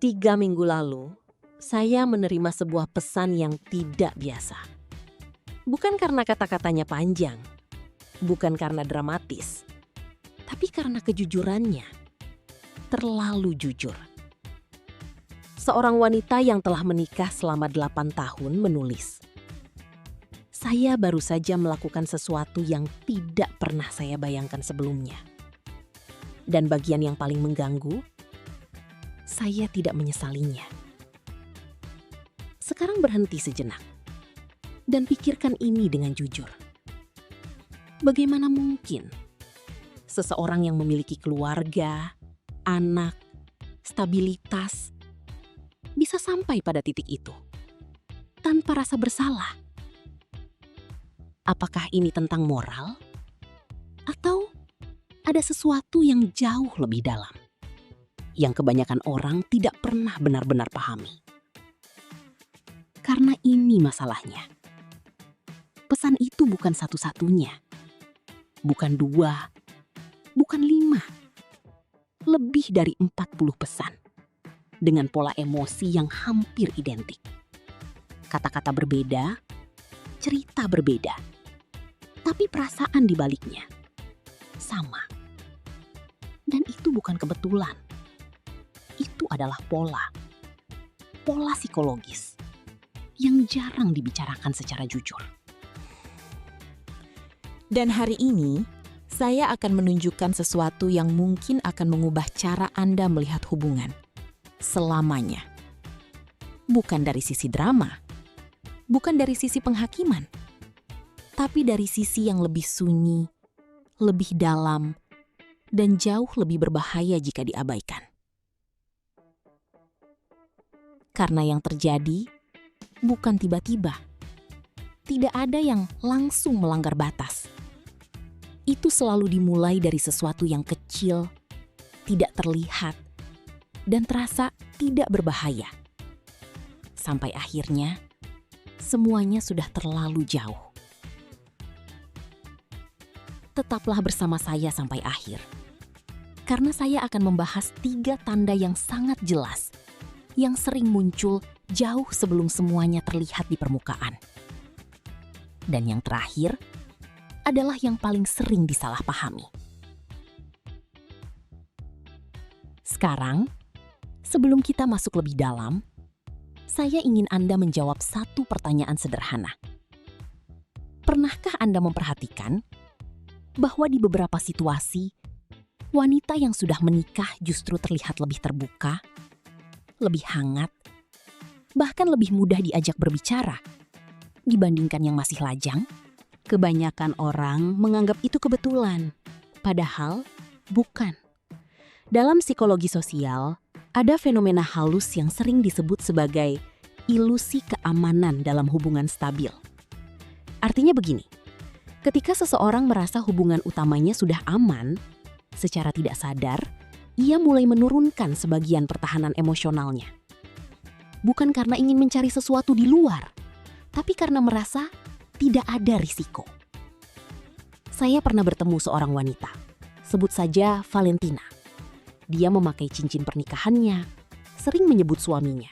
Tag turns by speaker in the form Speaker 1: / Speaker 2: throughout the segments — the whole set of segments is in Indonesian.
Speaker 1: 3 minggu lalu, saya menerima sebuah pesan yang tidak biasa. Bukan karena kata-katanya panjang, bukan karena dramatis, tapi karena kejujurannya. Terlalu jujur. Seorang wanita yang telah menikah selama 8 tahun menulis, "Saya baru saja melakukan sesuatu yang tidak pernah saya bayangkan sebelumnya. Dan bagian yang paling mengganggu, saya tidak menyesalinya." Sekarang berhenti sejenak dan pikirkan ini dengan jujur. Bagaimana mungkin seseorang yang memiliki keluarga, anak, stabilitas, bisa sampai pada titik itu tanpa rasa bersalah? Apakah ini tentang moral? Atau ada sesuatu yang jauh lebih dalam yang kebanyakan orang tidak pernah benar-benar pahami? Karena ini masalahnya. Pesan itu bukan satu-satunya. Bukan 2, bukan 5. Lebih dari 40 pesan. Dengan pola emosi yang hampir identik. Kata-kata berbeda, cerita berbeda. Tapi perasaan di baliknya sama. Dan itu bukan kebetulan. Itu adalah pola. Pola psikologis yang jarang dibicarakan secara jujur.
Speaker 2: Dan hari ini, saya akan menunjukkan sesuatu yang mungkin akan mengubah cara Anda melihat hubungan selamanya. Bukan dari sisi drama, bukan dari sisi penghakiman, tapi dari sisi yang lebih sunyi, lebih dalam, dan jauh lebih berbahaya jika diabaikan. Karena yang terjadi bukan tiba-tiba. Tidak ada yang langsung melanggar batas. Itu selalu dimulai dari sesuatu yang kecil, tidak terlihat, dan terasa tidak berbahaya. Sampai akhirnya, semuanya sudah terlalu jauh. Tetaplah bersama saya sampai akhir. Karena saya akan membahas 3 tanda yang sangat jelas, yang sering muncul jauh sebelum semuanya terlihat di permukaan. Dan yang terakhir adalah yang paling sering disalahpahami. Sekarang, sebelum kita masuk lebih dalam, saya ingin Anda menjawab satu pertanyaan sederhana. Pernahkah Anda memperhatikan bahwa di beberapa situasi, wanita yang sudah menikah justru terlihat lebih terbuka, lebih hangat, bahkan lebih mudah diajak berbicara dibandingkan yang masih lajang? Kebanyakan orang menganggap itu kebetulan, padahal bukan. Dalam psikologi sosial, ada fenomena halus yang sering disebut sebagai ilusi keamanan dalam hubungan stabil. Artinya begini, ketika seseorang merasa hubungan utamanya sudah aman, secara tidak sadar, ia mulai menurunkan sebagian pertahanan emosionalnya. Bukan karena ingin mencari sesuatu di luar, tapi karena merasa tidak ada risiko. Saya pernah bertemu seorang wanita, sebut saja Valentina. Dia memakai cincin pernikahannya, sering menyebut suaminya.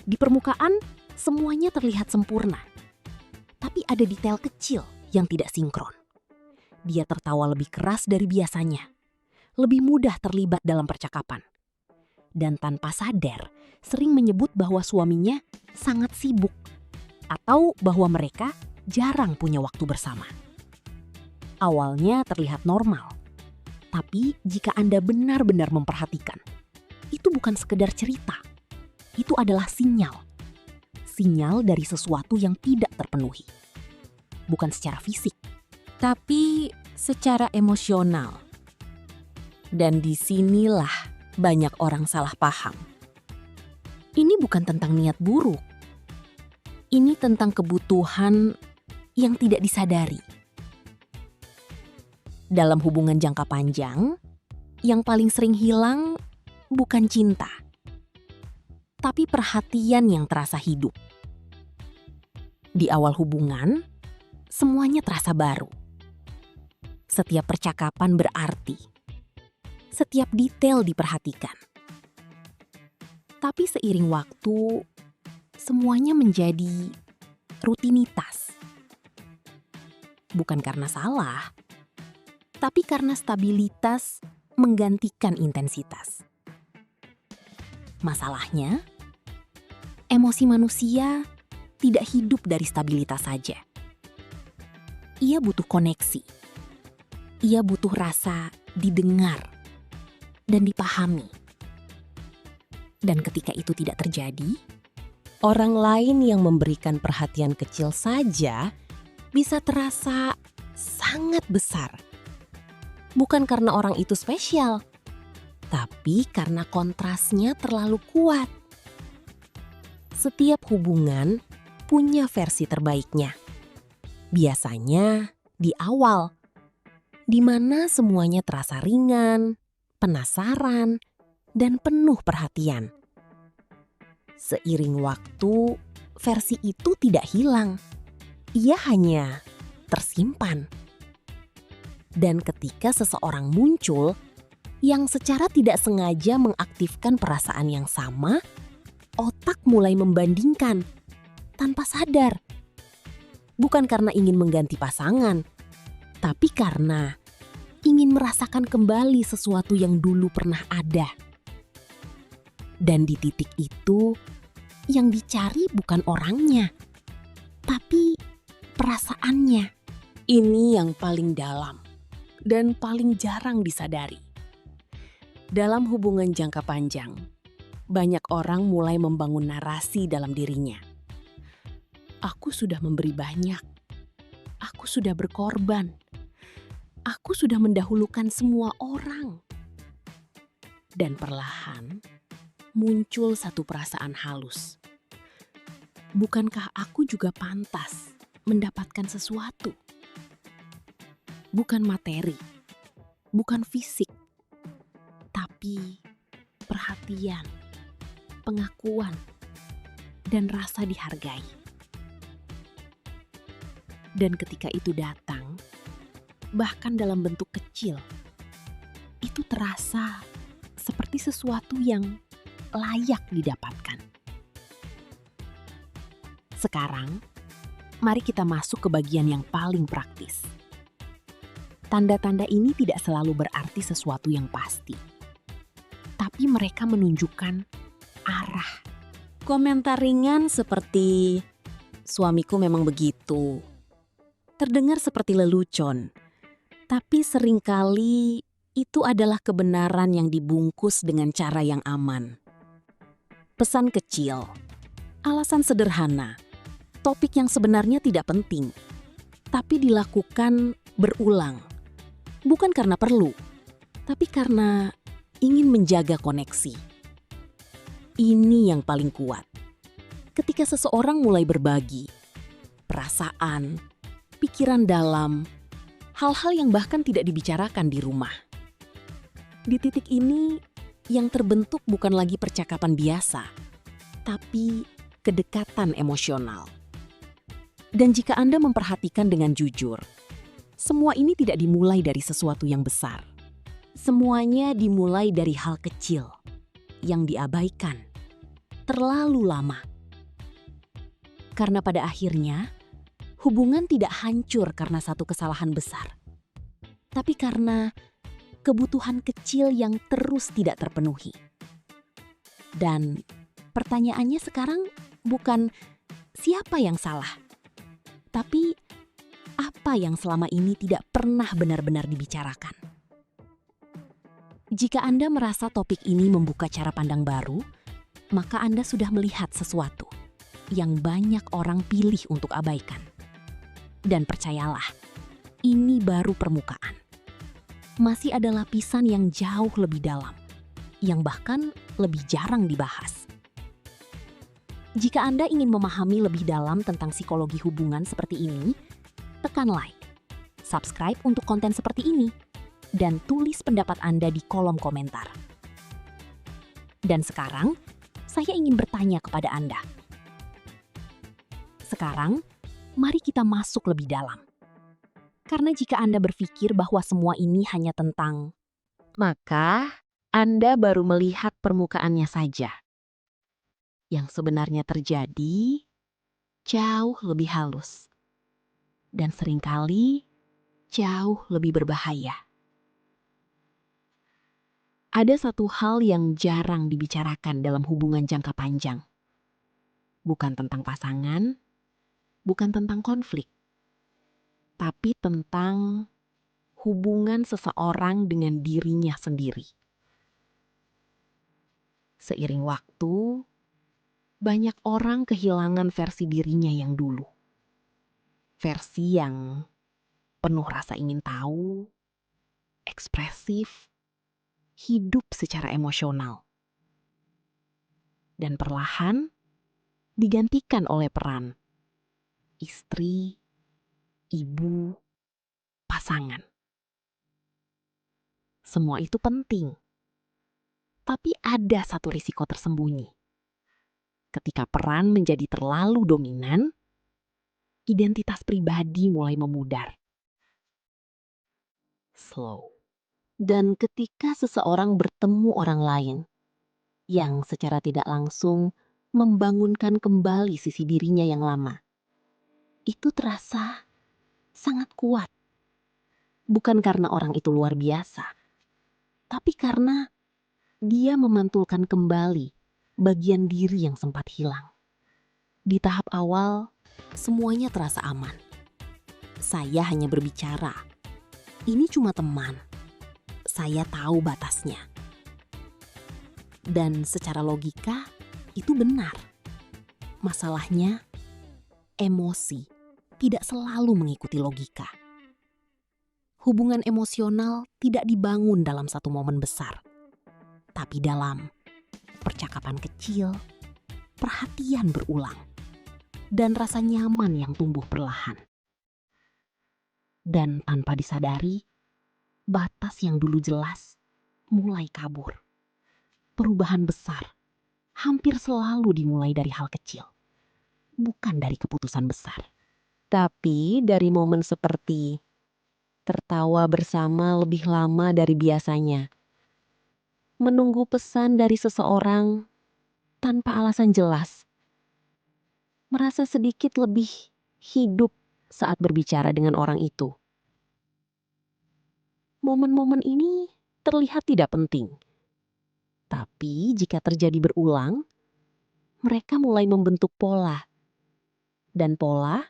Speaker 2: Di permukaan, semuanya terlihat sempurna. Tapi ada detail kecil yang tidak sinkron. Dia tertawa lebih keras dari biasanya, lebih mudah terlibat dalam percakapan. Dan tanpa sadar, sering menyebut bahwa suaminya sangat sibuk atau bahwa mereka jarang punya waktu bersama. Awalnya terlihat normal, tapi jika Anda benar-benar memperhatikan, itu bukan sekedar cerita. Itu adalah sinyal. Sinyal dari sesuatu yang tidak terpenuhi. Bukan secara fisik, tapi secara emosional. Dan disinilah banyak orang salah paham. Ini bukan tentang niat buruk. Ini tentang kebutuhan yang tidak disadari. Dalam hubungan jangka panjang, yang paling sering hilang bukan cinta, tapi perhatian yang terasa hidup. Di awal hubungan, semuanya terasa baru. Setiap percakapan berarti. Setiap detail diperhatikan. Tapi seiring waktu, semuanya menjadi rutinitas. Bukan karena salah, tapi karena stabilitas menggantikan intensitas. Masalahnya, emosi manusia tidak hidup dari stabilitas saja. Ia butuh koneksi. Ia butuh rasa didengar dan dipahami. Dan ketika itu tidak terjadi,
Speaker 1: Orang lain yang memberikan perhatian kecil saja bisa terasa sangat besar. Bukan karena orang itu spesial, tapi karena kontrasnya terlalu kuat. Setiap hubungan punya versi terbaiknya. Biasanya di awal, di mana semuanya terasa ringan, penasaran, dan penuh perhatian. Seiring waktu, versi itu tidak hilang. Ia hanya tersimpan. Dan ketika seseorang muncul yang secara tidak sengaja mengaktifkan perasaan yang sama, otak mulai membandingkan tanpa sadar. Bukan karena ingin mengganti pasangan, tapi karena ingin merasakan kembali sesuatu yang dulu pernah ada. Dan di titik itu, yang dicari bukan orangnya, tapi perasaannya. Ini yang paling dalam dan paling jarang disadari. Dalam hubungan jangka panjang, banyak orang mulai membangun narasi dalam dirinya. Aku sudah memberi banyak. Aku sudah berkorban. Aku sudah mendahulukan semua orang. Dan perlahan muncul satu perasaan halus. Bukankah aku juga pantas mendapatkan sesuatu? Bukan materi, bukan fisik, tapi perhatian, pengakuan, dan rasa dihargai. Dan ketika itu datang, bahkan dalam bentuk kecil, itu terasa seperti sesuatu yang layak didapatkan. Sekarang, mari kita masuk ke bagian yang paling praktis. Tanda-tanda ini tidak selalu berarti sesuatu yang pasti, tapi mereka menunjukkan arah. Komentar ringan seperti, "Suamiku memang begitu," terdengar seperti lelucon, tapi seringkali itu adalah kebenaran yang dibungkus dengan cara yang aman. Pesan kecil, alasan sederhana, topik yang sebenarnya tidak penting, tapi dilakukan berulang. Bukan karena perlu, tapi karena ingin menjaga koneksi. Ini yang paling kuat. Ketika seseorang mulai berbagi, perasaan, pikiran dalam, hal-hal yang bahkan tidak dibicarakan di rumah. Di titik ini, yang terbentuk bukan lagi percakapan biasa, tapi kedekatan emosional. Dan jika Anda memperhatikan dengan jujur, semua ini tidak dimulai dari sesuatu yang besar. Semuanya dimulai dari hal kecil yang diabaikan terlalu lama. Karena pada akhirnya, hubungan tidak hancur karena satu kesalahan besar, tapi karena kebutuhan kecil yang terus tidak terpenuhi. Dan pertanyaannya sekarang bukan siapa yang salah, tapi apa yang selama ini tidak pernah benar-benar dibicarakan. Jika Anda merasa topik ini membuka cara pandang baru, maka Anda sudah melihat sesuatu yang banyak orang pilih untuk abaikan. Dan percayalah, ini baru permukaan. Masih ada lapisan yang jauh lebih dalam, yang bahkan lebih jarang dibahas. Jika Anda ingin memahami lebih dalam tentang psikologi hubungan seperti ini, tekan like, subscribe untuk konten seperti ini, dan tulis pendapat Anda di kolom komentar. Dan sekarang, saya ingin bertanya kepada Anda. Sekarang, mari kita masuk lebih dalam. Karena jika Anda berpikir bahwa semua ini hanya tentang, maka Anda baru melihat permukaannya saja.
Speaker 2: Yang sebenarnya terjadi jauh lebih halus dan seringkali jauh lebih berbahaya. Ada satu hal yang jarang dibicarakan dalam hubungan jangka panjang. Bukan tentang pasangan, bukan tentang konflik, tapi tentang hubungan seseorang dengan dirinya sendiri. Seiring waktu, banyak orang kehilangan versi dirinya yang dulu. Versi yang penuh rasa ingin tahu, ekspresif, hidup secara emosional. Dan perlahan digantikan oleh peran istri, ibu, pasangan. Semua itu penting. Tapi ada satu risiko tersembunyi. Ketika peran menjadi terlalu dominan, identitas pribadi mulai memudar. Slow.
Speaker 1: Dan ketika seseorang bertemu orang lain yang secara tidak langsung membangunkan kembali sisi dirinya yang lama, itu terasa sangat kuat. Bukan karena orang itu luar biasa, tapi karena dia memantulkan kembali bagian diri yang sempat hilang. Di tahap awal, semuanya terasa aman. Saya hanya berbicara. Ini cuma teman. Saya tahu batasnya. Dan secara logika, itu benar. Masalahnya, emosi tidak selalu mengikuti logika. Hubungan emosional tidak dibangun dalam satu momen besar, tapi dalam percakapan kecil, perhatian berulang, dan rasa nyaman yang tumbuh perlahan. Dan tanpa disadari, batas yang dulu jelas mulai kabur. Perubahan besar hampir selalu dimulai dari hal kecil, bukan dari keputusan besar. Tapi dari momen seperti tertawa bersama lebih lama dari biasanya, menunggu pesan dari seseorang tanpa alasan jelas, merasa sedikit lebih hidup saat berbicara dengan orang itu. Momen-momen ini terlihat tidak penting. Tapi jika terjadi berulang, mereka mulai membentuk pola. Dan pola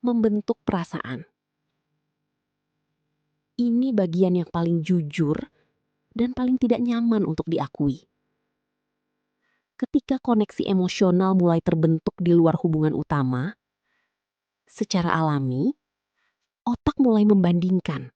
Speaker 1: membentuk perasaan. Ini bagian yang paling jujur dan paling tidak nyaman untuk diakui. Ketika koneksi emosional mulai terbentuk di luar hubungan utama, secara alami, otak mulai membandingkan.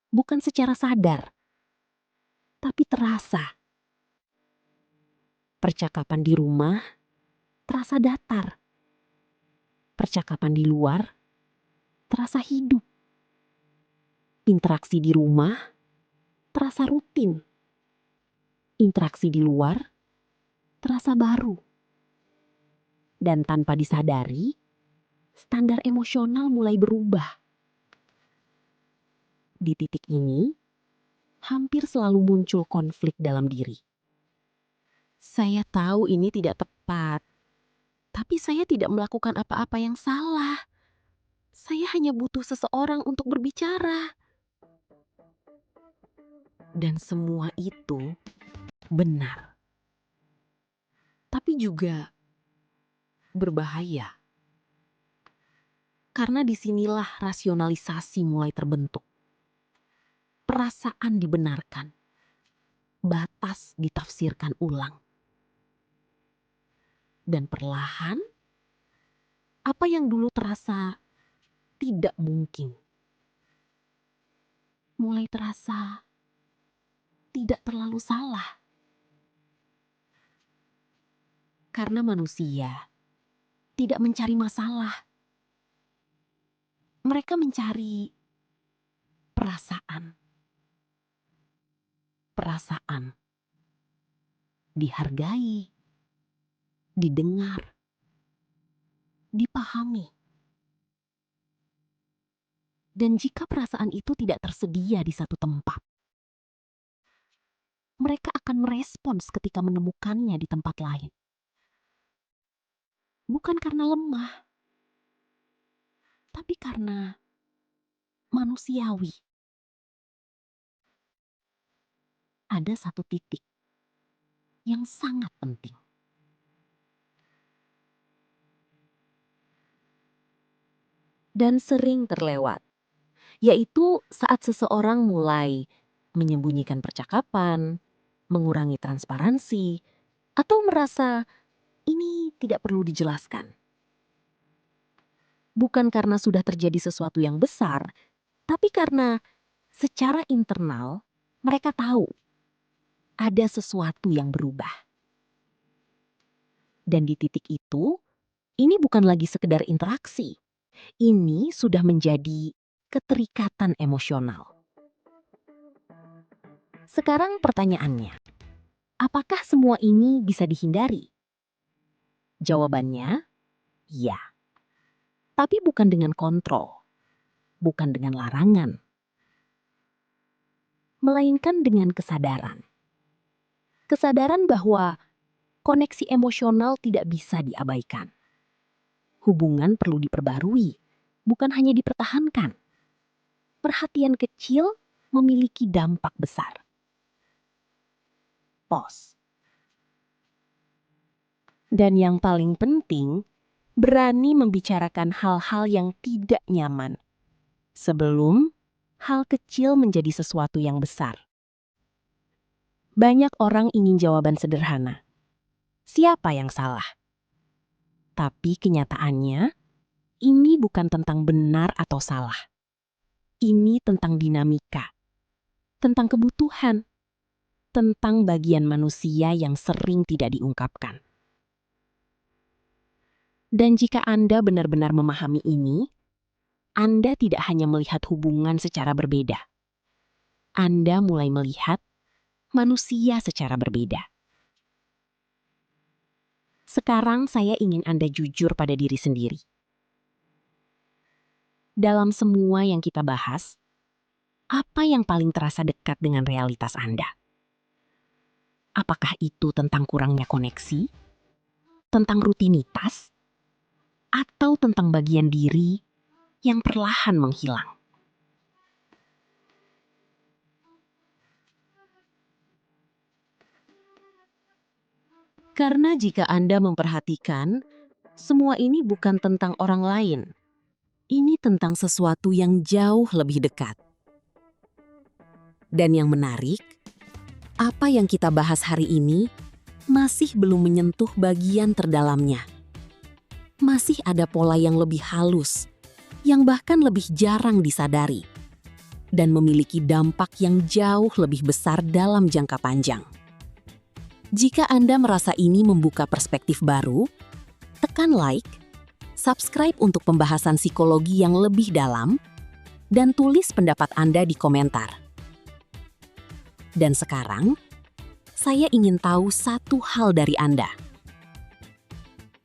Speaker 1: Bukan secara sadar, tapi terasa. Percakapan di rumah terasa datar. Percakapan di luar terasa hidup. Interaksi di rumah terasa rutin. Interaksi di luar terasa baru. Dan tanpa disadari, standar emosional mulai berubah. Di titik ini, hampir selalu muncul konflik dalam diri. Saya tahu ini tidak tepat, tapi saya tidak melakukan apa-apa yang salah. Saya hanya butuh seseorang untuk berbicara. Dan semua itu benar. Tapi juga berbahaya. Karena disinilah rasionalisasi mulai terbentuk. Perasaan dibenarkan. Batas ditafsirkan ulang. Dan perlahan, apa yang dulu terasa tidak mungkin, mulai terasa tidak terlalu salah. Karena manusia tidak mencari masalah. Mereka mencari perasaan. Perasaan dihargai, didengar, dipahami. Dan jika perasaan itu tidak tersedia di satu tempat,
Speaker 2: mereka akan merespons ketika menemukannya di tempat lain. Bukan karena lemah, tapi karena manusiawi. Ada satu titik yang sangat penting.
Speaker 1: Dan sering terlewat, yaitu saat seseorang mulai menyembunyikan percakapan, mengurangi transparansi, atau merasa ini tidak perlu dijelaskan. Bukan karena sudah terjadi sesuatu yang besar, tapi karena secara internal mereka tahu ada sesuatu yang berubah. Dan di titik itu, ini bukan lagi sekedar interaksi. Ini sudah menjadi keterikatan emosional. Sekarang pertanyaannya, apakah semua ini bisa dihindari? Jawabannya, ya. Tapi bukan dengan kontrol, bukan dengan larangan, melainkan dengan kesadaran. Kesadaran bahwa koneksi emosional tidak bisa diabaikan. Hubungan perlu diperbarui, bukan hanya dipertahankan. Perhatian kecil memiliki dampak besar. Pause. Dan yang paling penting, berani membicarakan hal-hal yang tidak nyaman sebelum hal kecil menjadi sesuatu yang besar. Banyak orang ingin jawaban sederhana. Siapa yang salah? Tapi kenyataannya, ini bukan tentang benar atau salah. Ini tentang dinamika, tentang kebutuhan, tentang bagian manusia yang sering tidak diungkapkan. Dan jika Anda benar-benar memahami ini, Anda tidak hanya melihat hubungan secara berbeda. Anda mulai melihat manusia secara berbeda. Sekarang saya ingin Anda jujur pada diri sendiri. Dalam semua yang kita bahas, apa yang paling terasa dekat dengan realitas Anda? Apakah itu tentang kurangnya koneksi? Tentang rutinitas? Atau tentang bagian diri yang perlahan menghilang? Karena jika Anda memperhatikan, semua ini bukan tentang orang lain. Ini tentang sesuatu yang jauh lebih dekat. Dan yang menarik, apa yang kita bahas hari ini masih belum menyentuh bagian terdalamnya. Masih ada pola yang lebih halus, yang bahkan lebih jarang disadari, dan memiliki dampak yang jauh lebih besar dalam jangka panjang. Jika Anda merasa ini membuka perspektif baru, tekan like, subscribe untuk pembahasan psikologi yang lebih dalam, dan tulis pendapat Anda di komentar. Dan sekarang, saya ingin tahu satu hal dari Anda.